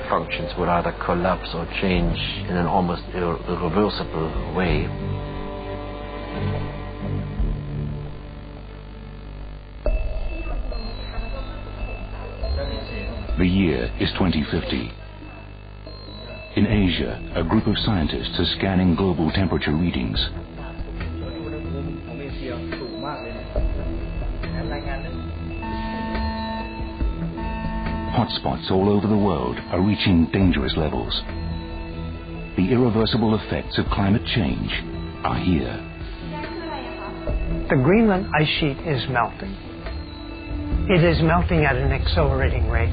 functions would either collapse or change in an almost irreversible way. The year is 2050. In Asia, a group of scientists are scanning global temperature readings. Hotspots all over the world are reaching dangerous levels. The irreversible effects of climate change are here. The Greenland ice sheet is melting. It is melting at an accelerating rate.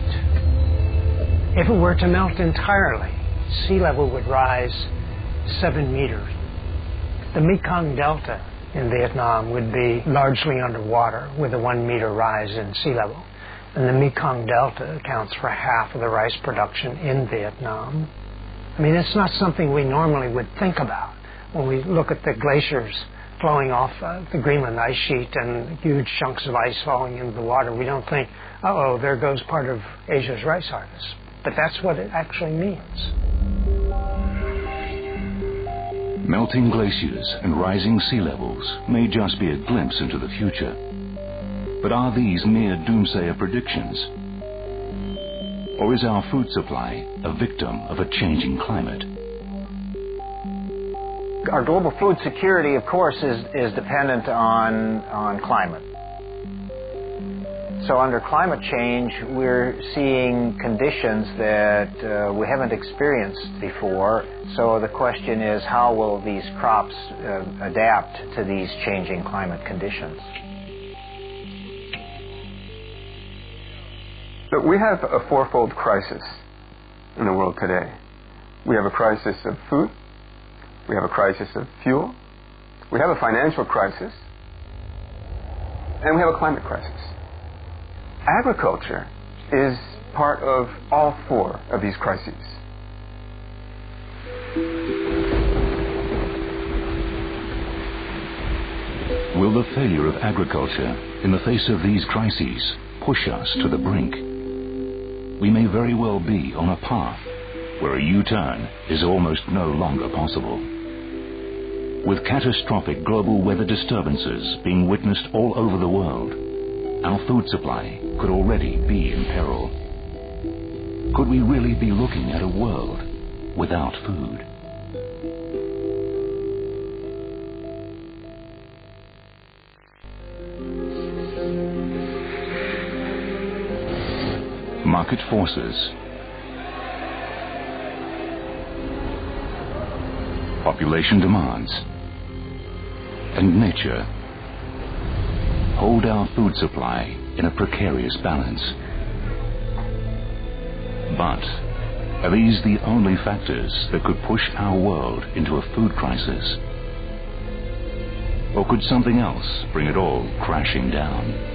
If it were to melt entirely, sea level would rise 7 meters. The Mekong Delta in Vietnam would be largely underwater with a 1 meter rise in sea level. And the Mekong Delta accounts for half of the rice production in Vietnam. I mean, it's not something we normally would think about when we look at the glaciers flowing off the Greenland ice sheet and huge chunks of ice falling into the water. We don't think, uh-oh, there goes part of Asia's rice harvest. But that's what it actually means. Melting glaciers and rising sea levels may just be a glimpse into the future. But are these mere doomsayer predictions? Or is our food supply a victim of a changing climate? Our global food security, of course, is dependent on climate. So under climate change, we're seeing conditions that we haven't experienced before. So the question is, how will these crops adapt to these changing climate conditions? So we have a fourfold crisis in the world today. We have a crisis of food, we have a crisis of fuel, we have a financial crisis, and we have a climate crisis. Agriculture is part of all four of these crises. Will the failure of agriculture in the face of these crises push us to the brink? We may very well be on a path where a U-turn is almost no longer possible. With catastrophic global weather disturbances being witnessed all over the world, our food supply could already be in peril. Could we really be looking at a world without food? Market forces, population demands, and nature hold our food supply in a precarious balance. But are these the only factors that could push our world into a food crisis? Or could something else bring it all crashing down?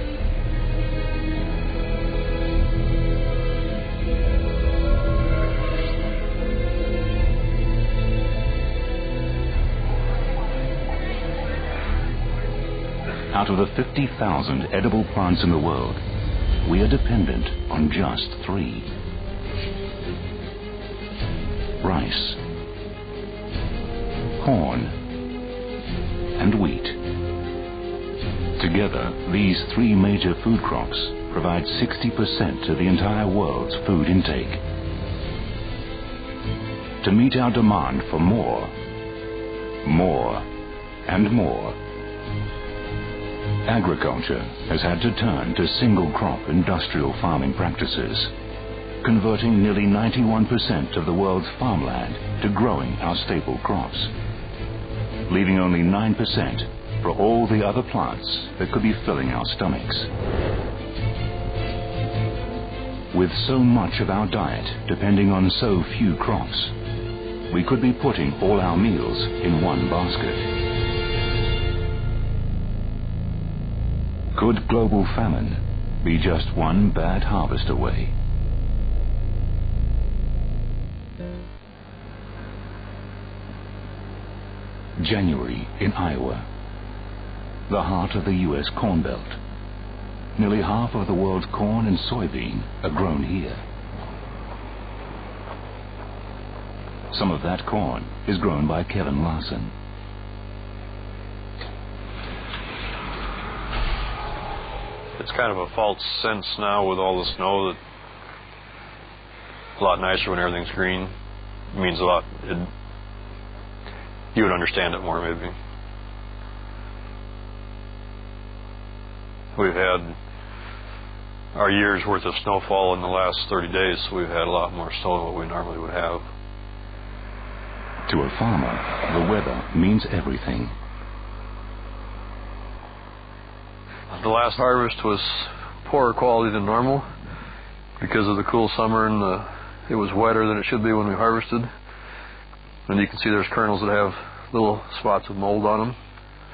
Out of the 50,000 edible plants in the world, we are dependent on just 3. Rice, corn, and wheat. Together, these 3 major food crops provide 60% of the entire world's food intake. To meet our demand for more, and more, agriculture has had to turn to single-crop industrial farming practices, converting nearly 91% of the world's farmland to growing our staple crops, leaving only 9% for all the other plants that could be filling our stomachs. With so much of our diet depending on so few crops, we could be putting all our meals in one basket. Could global famine be just one bad harvest away? January in Iowa, the heart of the U.S. Corn Belt. Nearly half of the world's corn and soybean are grown here. Some of that corn is grown by Kevin Larson. It's kind of a false sense now with all the snow that a lot nicer when everything's green. It means a lot. You would understand it more, maybe. We've had our year's worth of snowfall in the last 30 days, so we've had a lot more snow than what we normally would have. To a farmer, the weather means everything. The last harvest was poorer quality than normal because of the cool summer, and it was wetter than it should be when we harvested. And you can see there's kernels that have little spots of mold on them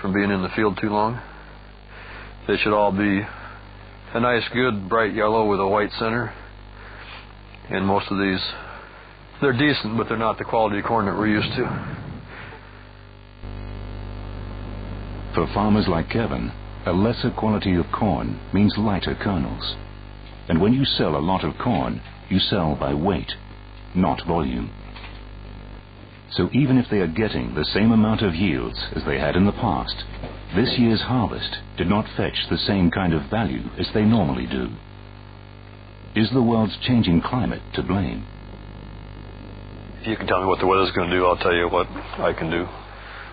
from being in the field too long. They should all be a nice, good, bright yellow with a white center. And most of these, they're decent, but they're not the quality of corn that we're used to. For farmers like Kevin, a lesser quality of corn means lighter kernels. And when you sell a lot of corn, you sell by weight, not volume. So even if they are getting the same amount of yields as they had in the past, this year's harvest did not fetch the same kind of value as they normally do. Is the world's changing climate to blame? If you can tell me what the weather's going to do, I'll tell you what I can do,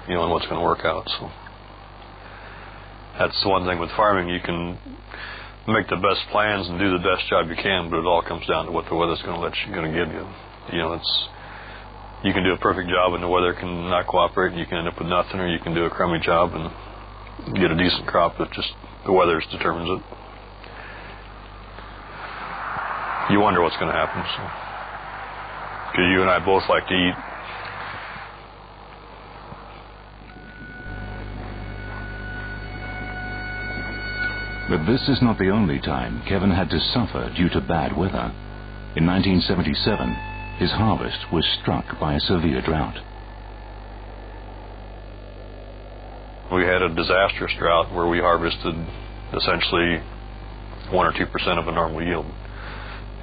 and what's going to work out. So that's the one thing with farming. You can make the best plans and do the best job you can, but it all comes down to what the weather's going to give you. You can do a perfect job and the weather can not cooperate and you can end up with nothing, or you can do a crummy job and get a decent crop, but just the weather determines it. You wonder what's going to happen. Because you and I both like to eat. But this is not the only time Kevin had to suffer due to bad weather. In 1977, his harvest was struck by a severe drought. We had a disastrous drought where we harvested essentially 1 or 2% of a normal yield.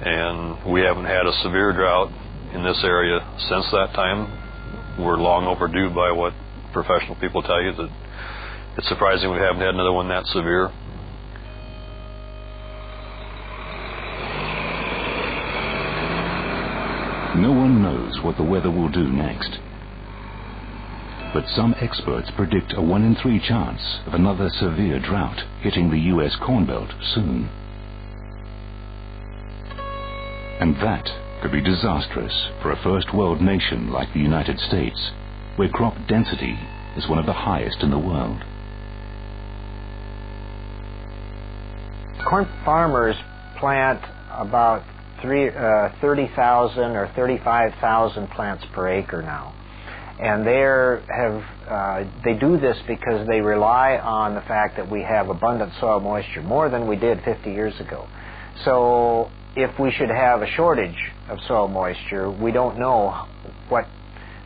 And we haven't had a severe drought in this area since that time. We're long overdue by what professional people tell you. That it's surprising we haven't had another one that severe. No one knows what the weather will do next. But some experts predict a 1 in 3 chance of another severe drought hitting the U.S. Corn Belt soon. And that could be disastrous for a first world nation like the United States, where crop density is one of the highest in the world. Corn farmers plant about 30,000 or 35,000 plants per acre now. And they do this because they rely on the fact that we have abundant soil moisture, more than we did 50 years ago. So if we should have a shortage of soil moisture, we don't know what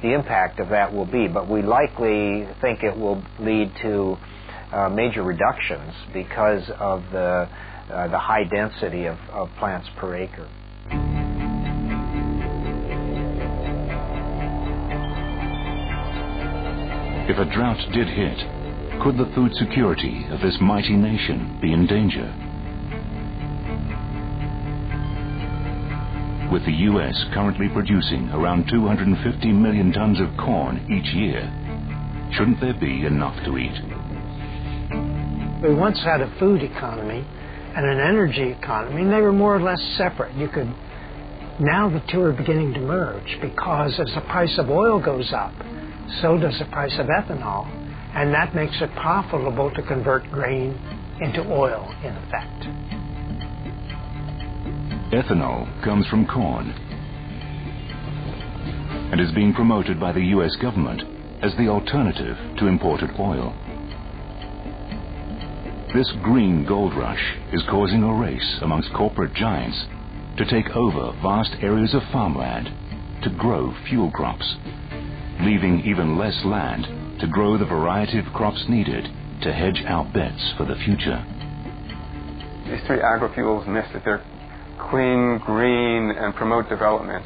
the impact of that will be, but we likely think it will lead to major reductions because of the high density of plants per acre. If a drought did hit, could the food security of this mighty nation be in danger? With the U.S. currently producing around 250 million tons of corn each year, shouldn't there be enough to eat? We once had a food economy and an energy economy, and they were more or less separate. Now the two are beginning to merge, because as the price of oil goes up, so does the price of ethanol, and that makes it profitable to convert grain into oil, in effect. Ethanol comes from corn and is being promoted by the U.S. government as the alternative to imported oil. This green gold rush is causing a race amongst corporate giants to take over vast areas of farmland to grow fuel crops, leaving even less land to grow the variety of crops needed to hedge our bets for the future. These 3 agrofuels miss that they're clean, green, and promote development.